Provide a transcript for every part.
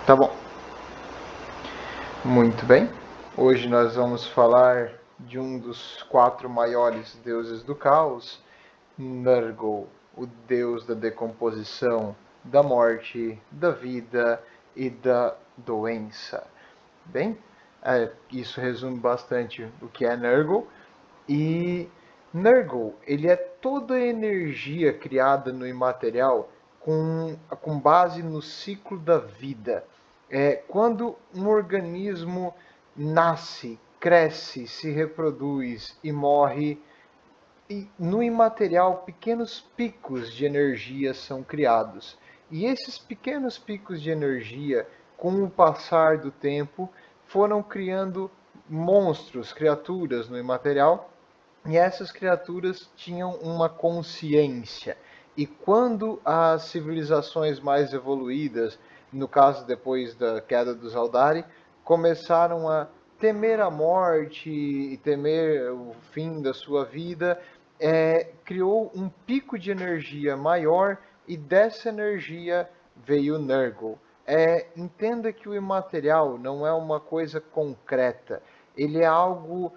Tá bom. Muito bem. Hoje nós vamos falar de um dos 4 maiores deuses do caos, Nurgle, o deus da decomposição, da morte, da vida e da doença. Bem, isso resume bastante o que é Nurgle. E Nurgle, ele é toda a energia criada no imaterial com base no ciclo da vida. Quando um organismo nasce, cresce, se reproduz e morre, e no imaterial pequenos picos de energia são criados. E esses pequenos picos de energia, com o passar do tempo, foram criando monstros, criaturas no imaterial, e essas criaturas tinham uma consciência. E quando as civilizações mais evoluídas, no caso depois da queda dos Aldari, começaram a temer a morte e temer o fim da sua vida, criou um pico de energia maior e dessa energia veio Nurgle. Entenda que o imaterial não é uma coisa concreta, ele é algo,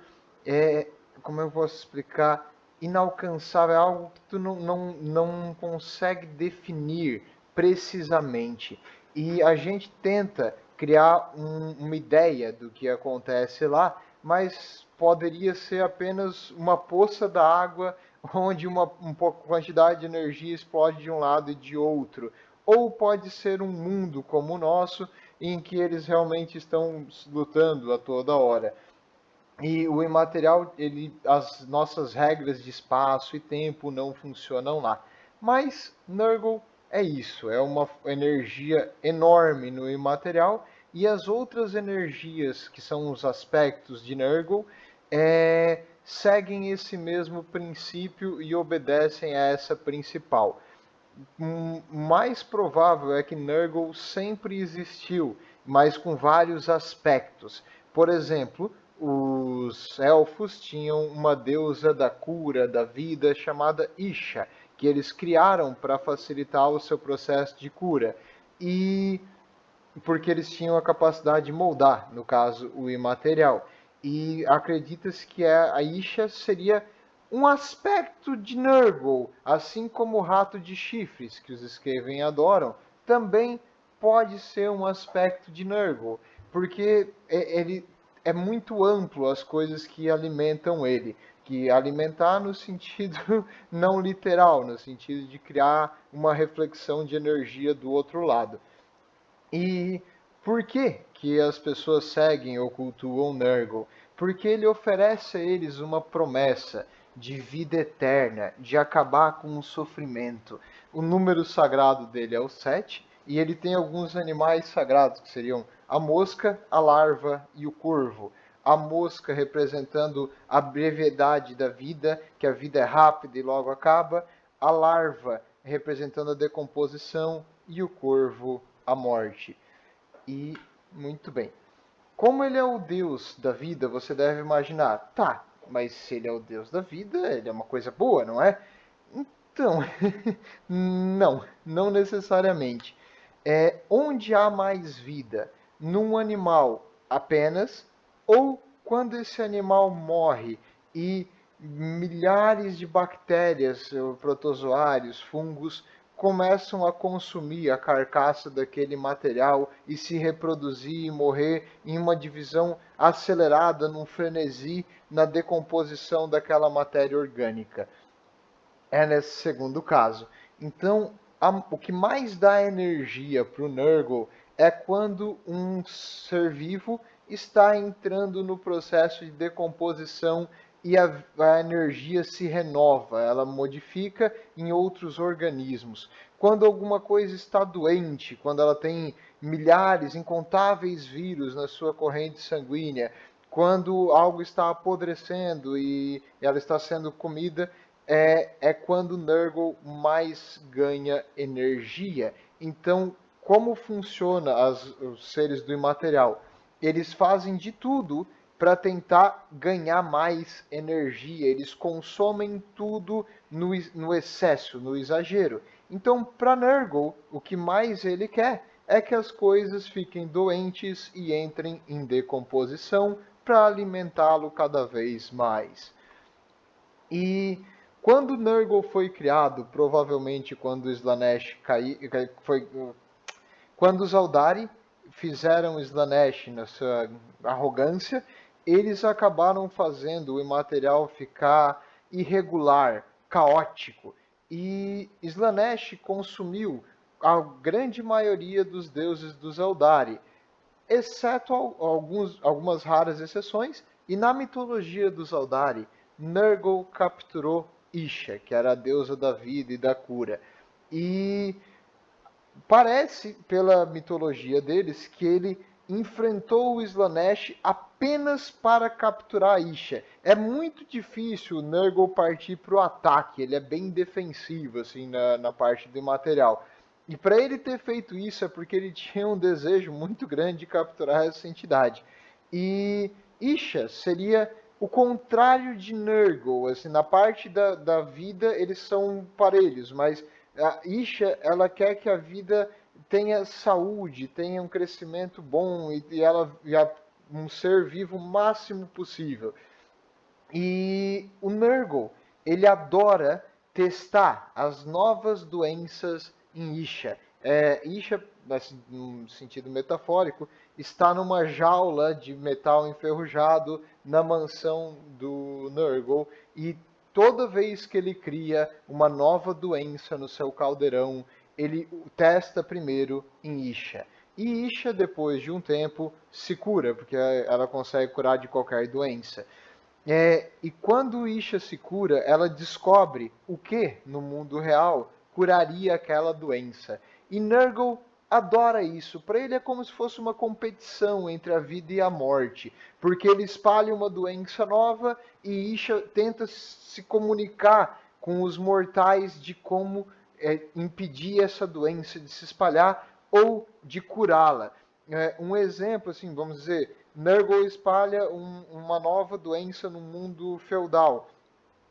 é, como eu posso explicar, inalcançável, é algo que tu não consegue definir precisamente. E a gente tenta criar uma ideia do que acontece lá, mas poderia ser apenas uma poça d'água onde uma quantidade de energia explode de um lado e de outro. Ou pode ser um mundo como o nosso, em que eles realmente estão lutando a toda hora. E o imaterial, as nossas regras de espaço e tempo não funcionam lá. Mas Nurgle é isso, é uma energia enorme no imaterial, e as outras energias, que são os aspectos de Nurgle, seguem esse mesmo princípio e obedecem a essa principal. Mais provável é que Nurgle sempre existiu, mas com vários aspectos. Por exemplo, os elfos tinham uma deusa da cura, da vida, chamada Isha, que eles criaram para facilitar o seu processo de cura. E porque eles tinham a capacidade de moldar, no caso, o imaterial. E acredita-se que a Isha seria um aspecto de Nurgle, assim como o rato de chifres, que os Skaven adoram, também pode ser um aspecto de Nurgle, porque ele é muito amplo as coisas que alimentam ele, que alimentar no sentido não literal, no sentido de criar uma reflexão de energia do outro lado. E por que que as pessoas seguem ou cultuam Nurgle? Porque ele oferece a eles uma promessa de vida eterna, de acabar com o sofrimento. O número sagrado dele é o 7, e ele tem alguns animais sagrados, que seriam a mosca, a larva e o corvo. A mosca representando a brevidade da vida, que a vida é rápida e logo acaba. A larva representando a decomposição e o corvo a morte. E muito bem. Como ele é o deus da vida, você deve imaginar, tá, mas se ele é o deus da vida, ele é uma coisa boa, não é? Então, não necessariamente. Onde há mais vida? Num animal apenas, ou quando esse animal morre e milhares de bactérias, protozoários, fungos começam a consumir a carcaça daquele material e se reproduzir e morrer em uma divisão acelerada, num frenesi na decomposição daquela matéria orgânica. É nesse segundo caso. Então, o que mais dá energia para o Nurgle é quando um ser vivo está entrando no processo de decomposição e a energia se renova, ela modifica em outros organismos. Quando alguma coisa está doente, quando ela tem milhares, incontáveis vírus na sua corrente sanguínea, quando algo está apodrecendo e ela está sendo comida, quando Nurgle mais ganha energia. Então, como funciona os seres do imaterial? Eles fazem de tudo para tentar ganhar mais energia. Eles consomem tudo no excesso, no exagero. Então, para Nurgle, o que mais ele quer é que as coisas fiquem doentes e entrem em decomposição para alimentá-lo cada vez mais. E quando Nurgle foi criado, provavelmente quando Slaanesh quando os Aldari fizeram Slaanesh na sua arrogância, eles acabaram fazendo o imaterial ficar irregular, caótico. E Slaanesh consumiu a grande maioria dos deuses dos Eldari, exceto algumas raras exceções, e na mitologia dos Eldari, Nurgle capturou Isha, que era a deusa da vida e da cura. E parece, pela mitologia deles, que ele enfrentou o Slaanesh apenas para capturar Isha. É muito difícil o Nurgle partir para o ataque, ele é bem defensivo assim na parte do material. E para ele ter feito isso é porque ele tinha um desejo muito grande de capturar essa entidade. E Isha seria o contrário de Nurgle. Assim, na parte da vida eles são parelhos, mas a Isha, ela quer que a vida tenha saúde, tenha um crescimento bom e ela um ser vivo o máximo possível. E o Nurgle, ele adora testar as novas doenças em Isha. Isha, no sentido metafórico, está numa jaula de metal enferrujado na mansão do Nurgle e toda vez que ele cria uma nova doença no seu caldeirão, ele testa primeiro em Isha. E Isha, depois de um tempo, se cura, porque ela consegue curar de qualquer doença. E quando Isha se cura, ela descobre o que no mundo real curaria aquela doença. E Nurgle adora isso. Para ele é como se fosse uma competição entre a vida e a morte, porque ele espalha uma doença nova e Isha tenta se comunicar com os mortais de como impedir essa doença de se espalhar ou de curá-la. Um exemplo, assim, vamos dizer, Nurgle espalha uma nova doença no mundo feudal.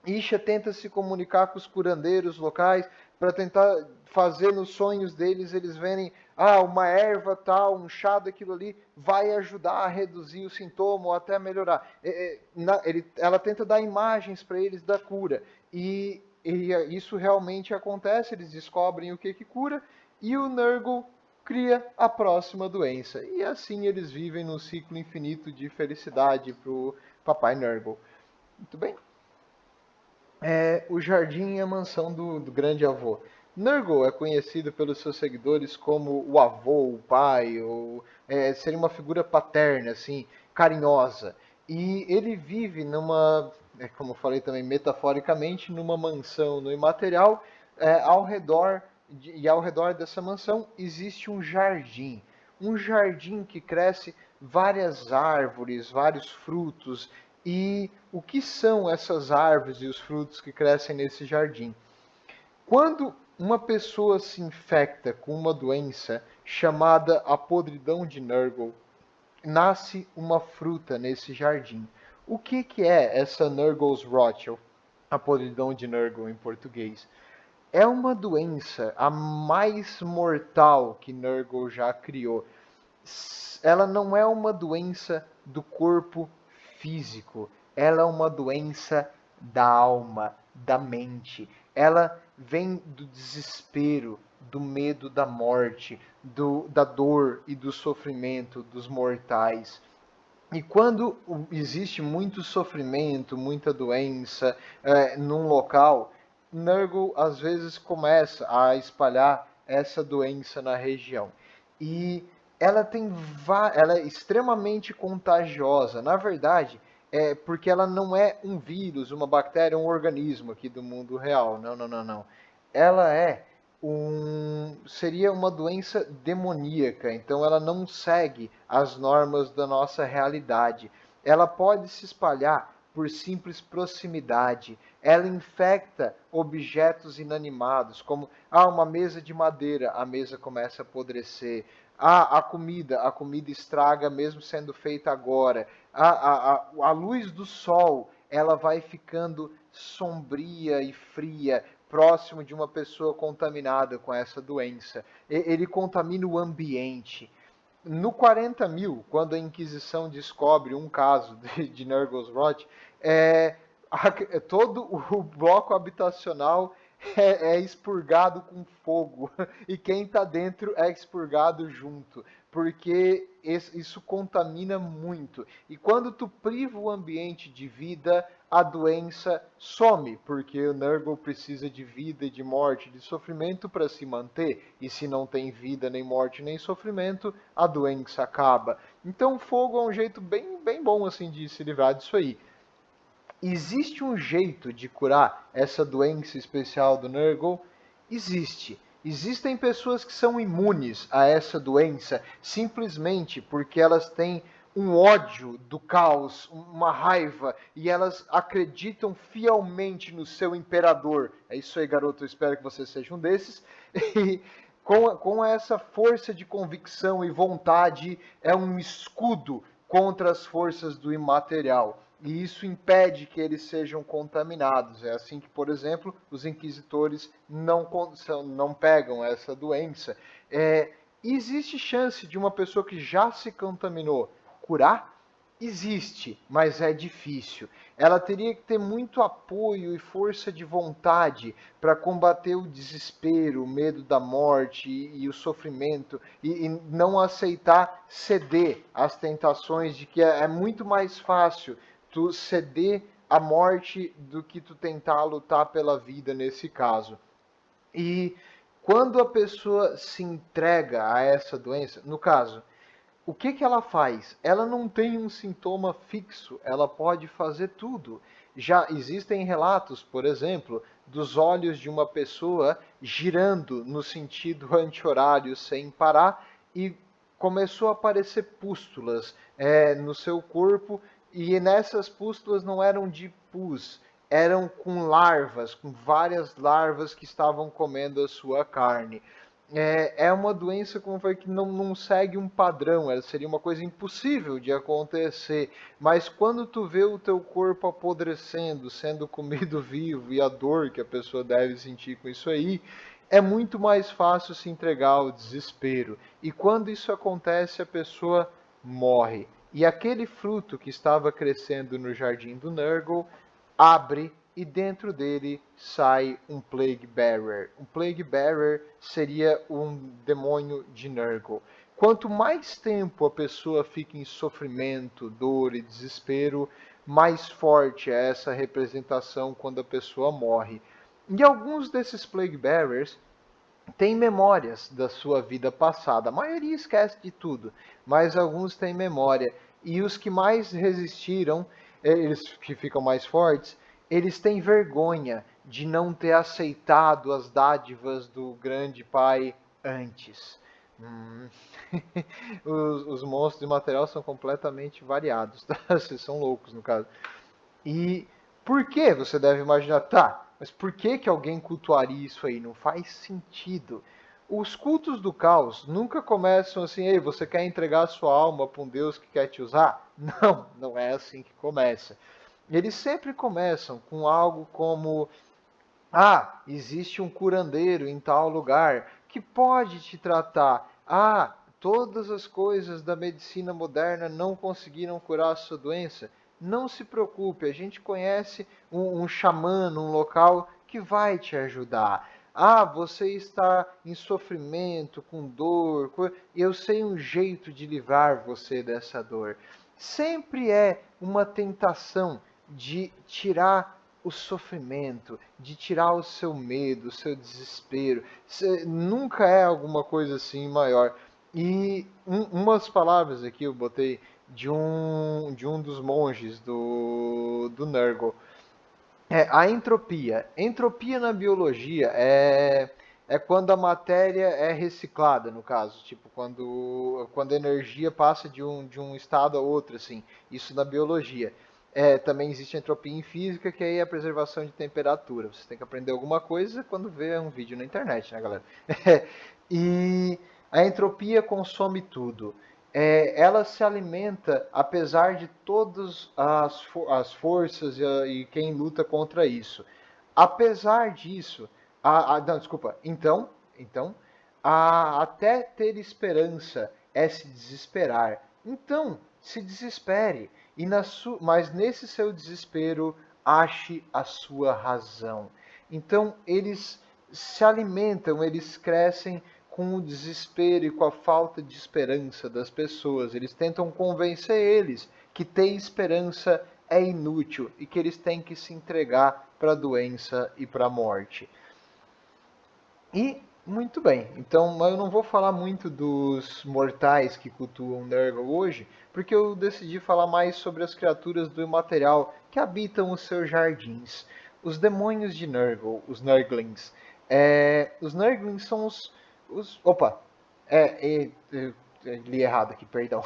Isha tenta se comunicar com os curandeiros locais para tentar fazer nos sonhos deles eles verem uma erva tal, um chá daquilo ali vai ajudar a reduzir o sintoma ou até melhorar. Ela tenta dar imagens para eles da cura e isso realmente acontece, eles descobrem o que cura e o Nurgle cria a próxima doença. E assim eles vivem num ciclo infinito de felicidade para o Papai Nurgle. Muito bem. O jardim e a mansão do grande avô. Nurgle é conhecido pelos seus seguidores como o avô, o pai, seria uma figura paterna, assim, carinhosa. E ele vive numa, como eu falei também metaforicamente, numa mansão no imaterial, e ao redor dessa mansão existe um jardim. Um jardim que cresce várias árvores, vários frutos. E o que são essas árvores e os frutos que crescem nesse jardim? Quando uma pessoa se infecta com uma doença chamada a podridão de Nurgle, nasce uma fruta nesse jardim. O que é essa Nurgle's Rot, a podridão de Nurgle em português? É uma doença a mais mortal que Nurgle já criou. Ela não é uma doença do corpo físico, ela é uma doença da alma, da mente. Ela vem do desespero, do medo da morte, da dor e do sofrimento dos mortais. E quando existe muito sofrimento, muita doença num local, Nurgle às vezes começa a espalhar essa doença na região. E ela é extremamente contagiosa. Na verdade, porque ela não é um vírus, uma bactéria, um organismo aqui do mundo real. Não, não, não, não. Ela seria uma doença demoníaca, então ela não segue as normas da nossa realidade. Ela pode se espalhar por simples proximidade. Ela infecta objetos inanimados, como uma mesa de madeira, a mesa começa a apodrecer. A comida estraga mesmo sendo feita agora. A luz do sol, ela vai ficando sombria e fria próximo de uma pessoa contaminada com essa doença. Ele contamina o ambiente. No 40.000, quando a Inquisição descobre um caso de Nurgle's Rot, todo o bloco habitacional é expurgado com fogo e quem está dentro é expurgado junto, porque isso contamina muito. E quando tu priva o ambiente de vida, a doença some, porque o Nurgle precisa de vida, de morte, de sofrimento para se manter. E se não tem vida, nem morte, nem sofrimento, a doença acaba. Então o fogo é um jeito bem bom assim de se livrar disso aí. Existe um jeito de curar essa doença especial do Nurgle? Existe. Existem pessoas que são imunes a essa doença simplesmente porque elas têm um ódio do caos, uma raiva, e elas acreditam fielmente no seu imperador. É isso aí, garoto, eu espero que você seja um desses. E com essa força de convicção e vontade, é um escudo contra as forças do imaterial. E isso impede que eles sejam contaminados. É assim que, por exemplo, os inquisitores não pegam essa doença. Existe chance de uma pessoa que já se contaminou curar? Existe, mas é difícil. Ela teria que ter muito apoio e força de vontade para combater o desespero, o medo da morte e o sofrimento e não aceitar ceder às tentações de que é muito mais fácil tu ceder à morte do que tu tentar lutar pela vida nesse caso. E quando a pessoa se entrega a essa doença, no caso, o que ela faz? Ela não tem um sintoma fixo, ela pode fazer tudo. Já existem relatos, por exemplo, dos olhos de uma pessoa girando no sentido anti-horário sem parar e começou a aparecer pústulas no seu corpo e nessas pústulas não eram de pus, eram com larvas, com várias larvas que estavam comendo a sua carne. É uma doença, como foi, que não segue um padrão, ela seria uma coisa impossível de acontecer, mas quando tu vê o teu corpo apodrecendo, sendo comido vivo e a dor que a pessoa deve sentir com isso aí, é muito mais fácil se entregar ao desespero. E quando isso acontece, a pessoa morre. E aquele fruto que estava crescendo no jardim do Nurgle abre e dentro dele sai um Plague Bearer. Um Plague Bearer seria um demônio de Nurgle. Quanto mais tempo a pessoa fica em sofrimento, dor e desespero, mais forte é essa representação quando a pessoa morre. E alguns desses Plague Bearers têm memórias da sua vida passada. A maioria esquece de tudo, mas alguns têm memória. E os que mais resistiram, eles que ficam mais fortes, eles têm vergonha de não ter aceitado as dádivas do grande pai antes. Os monstros de material são completamente variados, tá? Vocês são loucos no caso. E por que você deve imaginar, tá, mas por que alguém cultuaria isso aí? Não faz sentido. Os cultos do caos nunca começam assim, ei, você quer entregar a sua alma para um Deus que quer te usar? Não é assim que começa. Eles sempre começam com algo como, existe um curandeiro em tal lugar que pode te tratar. Todas as coisas da medicina moderna não conseguiram curar a sua doença. Não se preocupe, a gente conhece um xamã num local que vai te ajudar. Você está em sofrimento, com dor, eu sei um jeito de livrar você dessa dor. Sempre é uma tentação de tirar o sofrimento, de tirar o seu medo, o seu desespero. Nunca é alguma coisa assim maior. E umas palavras aqui eu botei de um dos monges do Nurgle. A entropia. Entropia na biologia é quando a matéria é reciclada, no caso. Tipo, quando a energia passa de um estado a outro, assim. Isso na biologia. Também existe entropia em física, que aí é a preservação de temperatura. Você tem que aprender alguma coisa quando vê um vídeo na internet, né, galera? E a entropia consome tudo. Ela se alimenta apesar de todas as forças e quem luta contra isso. Apesar disso, Não, desculpa. Então, até ter esperança é se desesperar. Então, se desespere. Mas nesse seu desespero, ache a sua razão. Então, eles se alimentam, eles crescem com o desespero e com a falta de esperança das pessoas. Eles tentam convencer eles que ter esperança é inútil e que eles têm que se entregar para a doença e para a morte. E muito bem, então eu não vou falar muito dos mortais que cultuam Nurgle hoje, porque eu decidi falar mais sobre as criaturas do imaterial que habitam os seus jardins. Os demônios de Nurgle, os Nurglings. Os Nurglings são opa! Li errado aqui, perdão.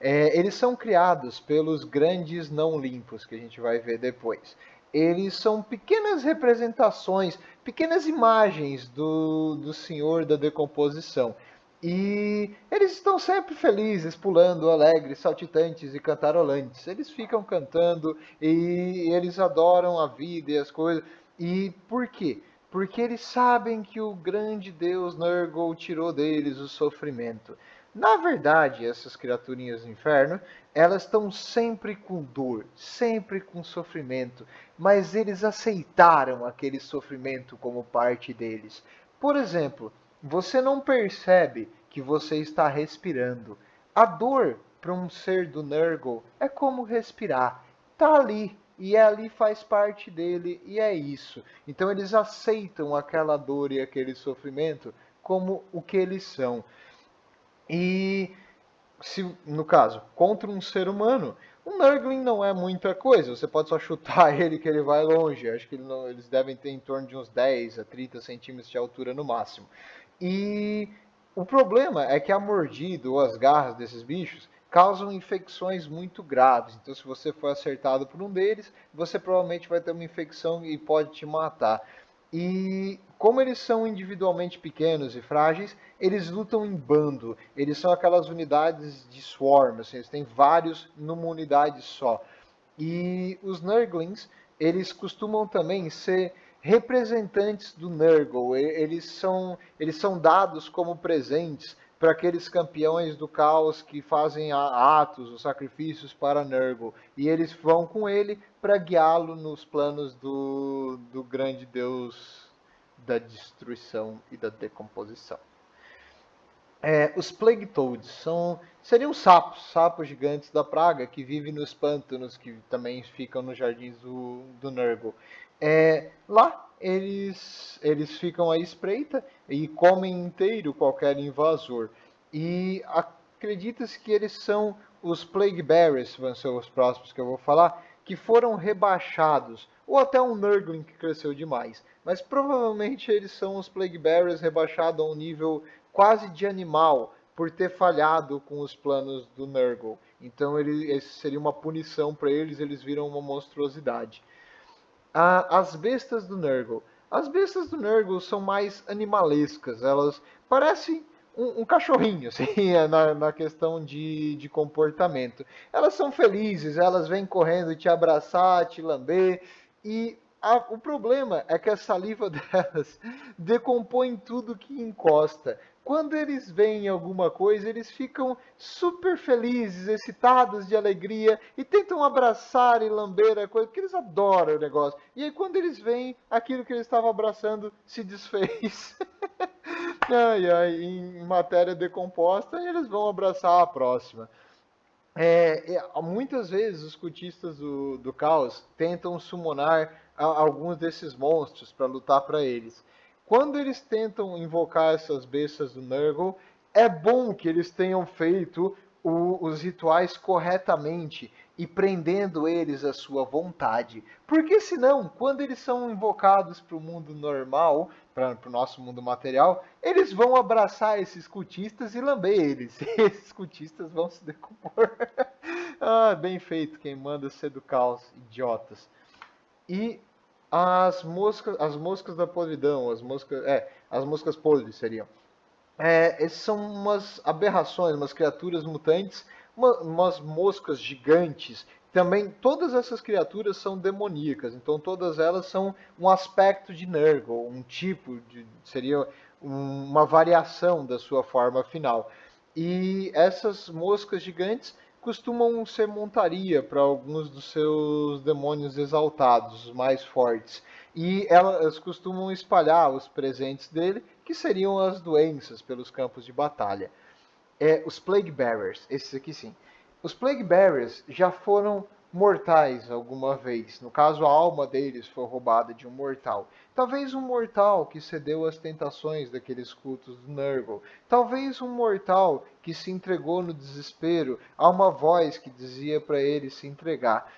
Eles são criados pelos grandes não limpos, que a gente vai ver depois. Eles são pequenas representações, pequenas imagens do Senhor da decomposição. E eles estão sempre felizes, pulando, alegres, saltitantes e cantarolantes. Eles ficam cantando e eles adoram a vida e as coisas. E por quê? Porque eles sabem que o grande Deus Nurgle tirou deles o sofrimento. Na verdade, essas criaturinhas do inferno, elas estão sempre com dor, sempre com sofrimento, mas eles aceitaram aquele sofrimento como parte deles. Por exemplo, você não percebe que você está respirando. A dor para um ser do Nurgle é como respirar. Tá ali e ali faz parte dele e é isso. Então eles aceitam aquela dor e aquele sofrimento como o que eles são. E se, no caso, contra um ser humano, um Nurgling não é muita coisa. Você pode só chutar ele que ele vai longe. Acho que eles devem ter em torno de uns 10 a 30 centímetros de altura no máximo. E o problema é que a mordida ou as garras desses bichos causam infecções muito graves. Então, se você for acertado por um deles, você provavelmente vai ter uma infecção e pode te matar. E como eles são individualmente pequenos e frágeis, eles lutam em bando. Eles são aquelas unidades de swarm, assim, eles têm vários numa unidade só. E os Nurglings, eles costumam também ser representantes do Nurgle. Eles são dados como presentes para aqueles campeões do caos que fazem atos, os sacrifícios para Nurgle. E eles vão com ele para guiá-lo nos planos do grande deus da destruição e da decomposição. Os Plague Toads seriam sapos gigantes da praga que vivem nos pântanos, que também ficam nos jardins do Nurgle. Lá eles ficam à espreita e comem inteiro qualquer invasor. E acredita-se que eles são os Plague Bearers, vão ser os próximos que eu vou falar, que foram rebaixados, ou até um Nurgling que cresceu demais. Mas provavelmente eles são os Plague Bearers rebaixados a um nível quase de animal por ter falhado com os planos do Nurgle. Então esse seria uma punição para eles, eles viram uma monstruosidade. As bestas do Nurgle. As bestas do Nurgle são mais animalescas, elas parecem um cachorrinho, assim, na questão de comportamento. Elas são felizes, elas vêm correndo te abraçar, te lamber, e o problema é que a saliva delas decompõe tudo que encosta. Quando eles veem alguma coisa, eles ficam super felizes, excitados de alegria e tentam abraçar e lamber a coisa, porque eles adoram o negócio. E aí, quando eles veem, aquilo que eles estavam abraçando se desfez. Ai, ai, em matéria decomposta, e eles vão abraçar a próxima. Muitas vezes os cultistas do caos tentam summonar alguns desses monstros para lutar para eles. Quando eles tentam invocar essas bestas do Nurgle, é bom que eles tenham feito os rituais corretamente e prendendo eles à sua vontade. Porque senão, quando eles são invocados para o mundo normal, para o nosso mundo material, eles vão abraçar esses cultistas e lamber eles. E esses cultistas vão se decompor. Bem feito, quem manda ser do caos, idiotas. E as moscas da podridão, as moscas podres seriam. Esses são umas aberrações, umas criaturas mutantes, umas moscas gigantes. Também todas essas criaturas são demoníacas, então todas elas são um aspecto de Nurgle, um tipo de seria uma variação da sua forma final. E essas moscas gigantes costumam ser montaria para alguns dos seus demônios exaltados, os mais fortes. E elas costumam espalhar os presentes dele, que seriam as doenças, pelos campos de batalha. Os Plague Bearers, esses aqui sim. Os Plague Bearers já foram mortais alguma vez. No caso, a alma deles foi roubada de um mortal. Talvez um mortal que cedeu às tentações daqueles cultos do Nurgle. Talvez um mortal que se entregou no desespero a uma voz que dizia para ele se entregar.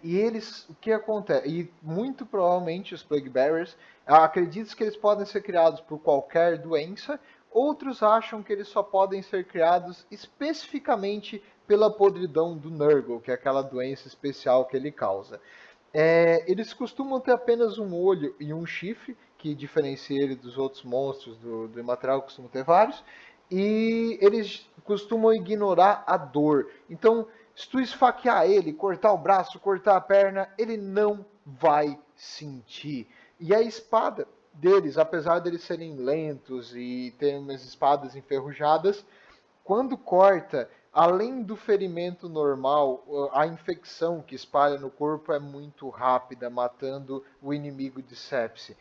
E eles, o que acontece? E muito provavelmente os Plague Bearers acreditam que eles podem ser criados por qualquer doença, outros acham que eles só podem ser criados especificamente pela podridão do Nurgle, que é aquela doença especial que ele causa. Eles costumam ter apenas um olho e um chifre, que diferencia ele dos outros monstros do Imaterial, costumam ter vários, e eles costumam ignorar a dor. Então, se tu esfaquear ele, cortar o braço, cortar a perna, ele não vai sentir. E a espada deles, apesar deles serem lentos e terem umas espadas enferrujadas, quando corta, além do ferimento normal, a infecção que espalha no corpo é muito rápida, matando o inimigo de sepse.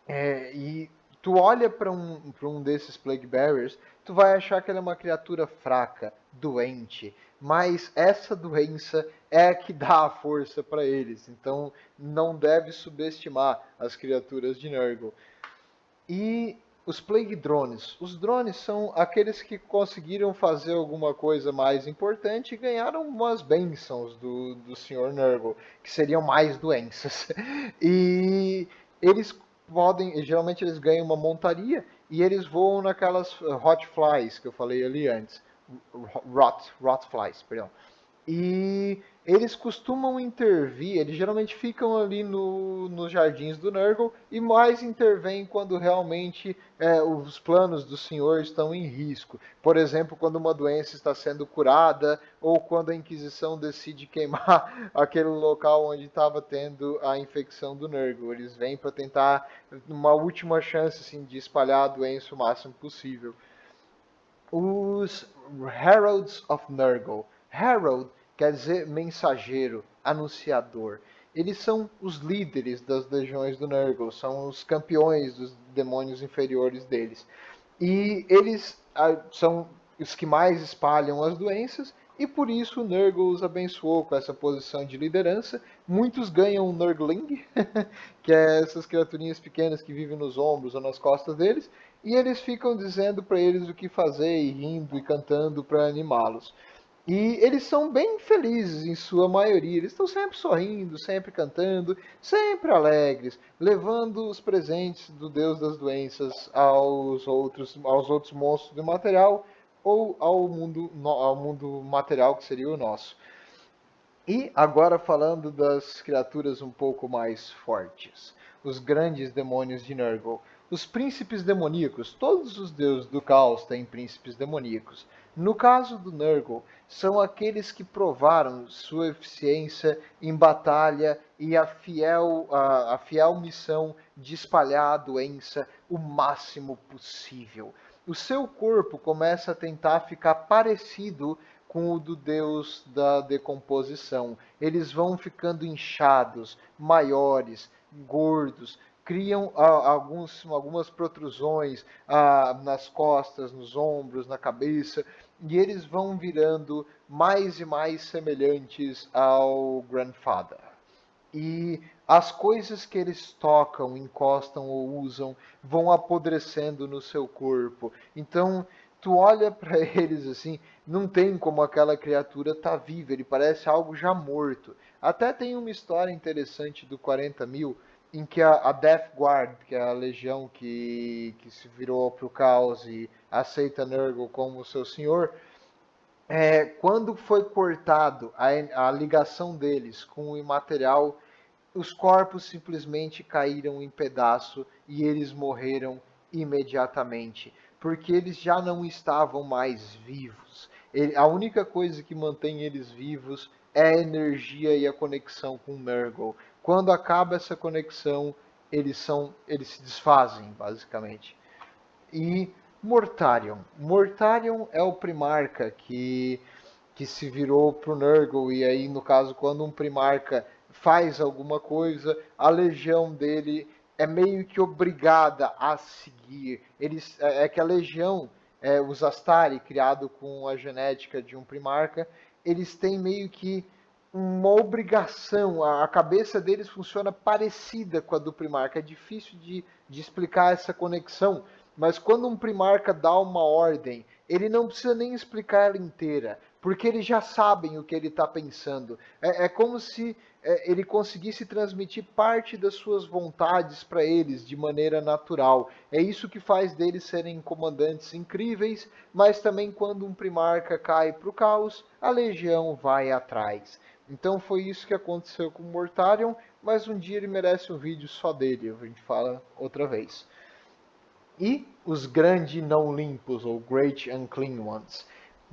E tu olha para um desses Plague Bearers, tu vai achar que ele é uma criatura fraca, doente, mas essa doença é a que dá a força para eles. Então não deve subestimar as criaturas de Nurgle. E os Plague Drones. Os drones são aqueles que conseguiram fazer alguma coisa mais importante e ganharam umas bênçãos do Sr. Nurgle, que seriam mais doenças. E eles podem, geralmente eles ganham uma montaria e eles voam naquelas hot flies que eu falei ali antes. Rot flies, perdão. E eles costumam intervir, eles geralmente ficam ali nos jardins do Nurgle e mais intervêm quando realmente os planos do Senhor estão em risco. Por exemplo, quando uma doença está sendo curada ou quando a Inquisição decide queimar aquele local onde estava tendo a infecção do Nurgle. Eles vêm para tentar uma última chance assim, de espalhar a doença o máximo possível. Os Heralds of Nurgle. Herald quer dizer mensageiro, anunciador. Eles são os líderes das legiões do Nurgle, são os campeões dos demônios inferiores deles. E eles são os que mais espalham as doenças, e por isso o Nurgle os abençoou com essa posição de liderança. Muitos ganham um Nurgling, que é essas criaturinhas pequenas que vivem nos ombros ou nas costas deles, e eles ficam dizendo para eles o que fazer, e rindo e cantando para animá-los. E eles são bem felizes em sua maioria. Eles estão sempre sorrindo, sempre cantando, sempre alegres, levando os presentes do Deus das Doenças aos outros monstros do material ou ao mundo material que seria o nosso. E agora falando das criaturas um pouco mais fortes, os grandes demônios de Nurgle, os príncipes demoníacos. Todos os deuses do caos têm príncipes demoníacos. No caso do Nurgle, são aqueles que provaram sua eficiência em batalha e a fiel missão de espalhar a doença o máximo possível. O seu corpo começa a tentar ficar parecido com o do deus da decomposição. Eles vão ficando inchados, maiores, gordos, criam algumas protrusões nas costas, nos ombros, na cabeça, e eles vão virando mais e mais semelhantes ao Grandfather. E as coisas que eles tocam, encostam ou usam vão apodrecendo no seu corpo. Então, tu olha para eles assim, não tem como aquela criatura tá viva, ele parece algo já morto. Até tem uma história interessante do 40 mil, em que a Death Guard, que é a legião que se virou para o caos e aceita Nurgle como seu senhor, quando foi cortado a ligação deles com o imaterial, os corpos simplesmente caíram em pedaço e eles morreram imediatamente, porque eles já não estavam mais vivos. A única coisa que mantém eles vivos é a energia e a conexão com Nurgle. Quando acaba essa conexão, eles se desfazem, basicamente. E Mortarion. Mortarion é o Primarca que se virou pro Nurgle, e aí, no caso, quando um Primarca faz alguma coisa, a legião dele é meio que obrigada a seguir. É que a legião, os Astari, criado com a genética de um Primarca, eles têm meio que uma obrigação, a cabeça deles funciona parecida com a do Primarca. É difícil de explicar essa conexão, mas quando um Primarca dá uma ordem, ele não precisa nem explicar ela inteira, porque eles já sabem o que ele está pensando. É como se ele conseguisse transmitir parte das suas vontades para eles de maneira natural. É isso que faz deles serem comandantes incríveis, mas também quando um Primarca cai para o caos, a legião vai atrás. Então foi isso que aconteceu com o Mortarion, mas um dia ele merece um vídeo só dele, a gente fala outra vez. E os grandes não limpos, ou Great Unclean Ones.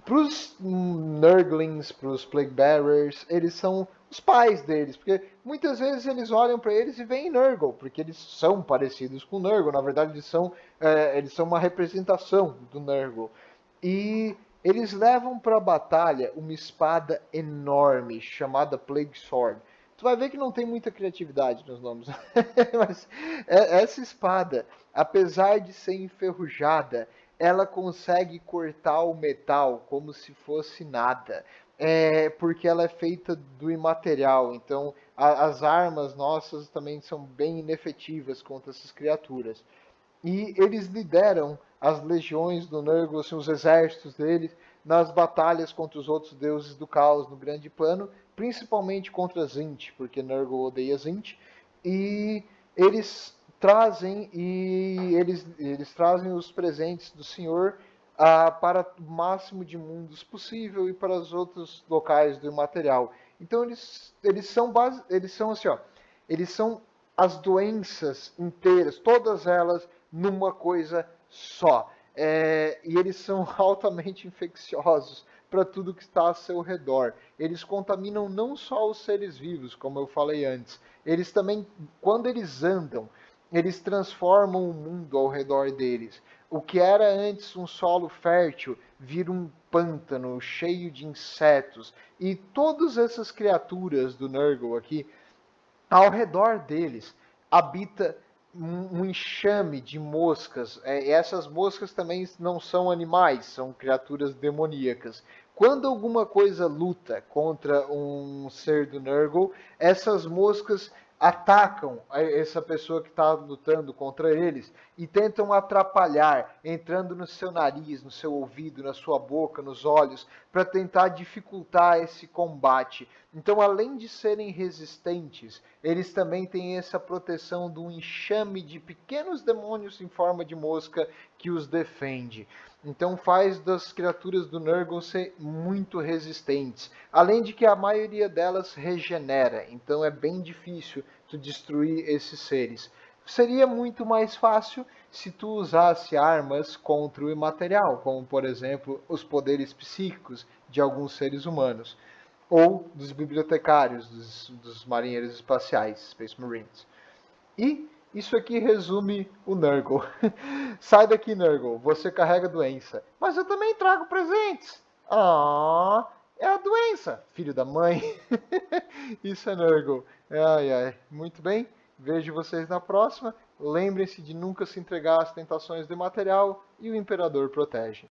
Para os Nurglings, para os Plague Bearers, eles são os pais deles, porque muitas vezes eles olham para eles e veem Nurgle, porque eles são parecidos com Nurgle, na verdade eles são uma representação do Nurgle. E eles levam para a batalha uma espada enorme, chamada Plague Sword. Tu vai ver que não tem muita criatividade nos nomes, mas essa espada, apesar de ser enferrujada, ela consegue cortar o metal como se fosse nada. Porque ela é feita do imaterial, então as armas nossas também são bem inefetivas contra essas criaturas. E eles lideram as legiões do Nurgle, assim, os exércitos deles, nas batalhas contra os outros deuses do caos no grande plano, principalmente contra Zint, porque Nurgle odeia Zint. E eles eles trazem os presentes do Senhor para o máximo de mundos possível e para os outros locais do imaterial. Então eles são assim, ó, eles são as doenças inteiras, todas elas numa coisa só. E eles são altamente infecciosos para tudo que está ao seu redor. Eles contaminam não só os seres vivos, como eu falei antes, eles também, quando eles andam, eles transformam o mundo ao redor deles. O que era antes um solo fértil vira um pântano cheio de insetos. E todas essas criaturas do Nurgle aqui, ao redor deles, habita um enxame de moscas. Essas moscas também não são animais, são criaturas demoníacas. Quando alguma coisa luta contra um ser do Nurgle, essas moscas atacam essa pessoa que está lutando contra eles e tentam atrapalhar, entrando no seu nariz, no seu ouvido, na sua boca, nos olhos, para tentar dificultar esse combate. Então, além de serem resistentes, eles também têm essa proteção do enxame de pequenos demônios em forma de mosca que os defende. Então faz das criaturas do Nurgle ser muito resistentes. Além de que a maioria delas regenera, então é bem difícil tu destruir esses seres. Seria muito mais fácil se tu usasse armas contra o imaterial, como por exemplo os poderes psíquicos de alguns seres humanos, ou dos bibliotecários, dos marinheiros espaciais, Space Marines. E isso aqui resume o Nurgle. Sai daqui, Nurgle, você carrega doença. Mas eu também trago presentes. Ah, é a doença, filho da mãe. Isso é Nurgle. Ai, ai. Muito bem, vejo vocês na próxima. Lembrem-se de nunca se entregar às tentações do material e o Imperador protege.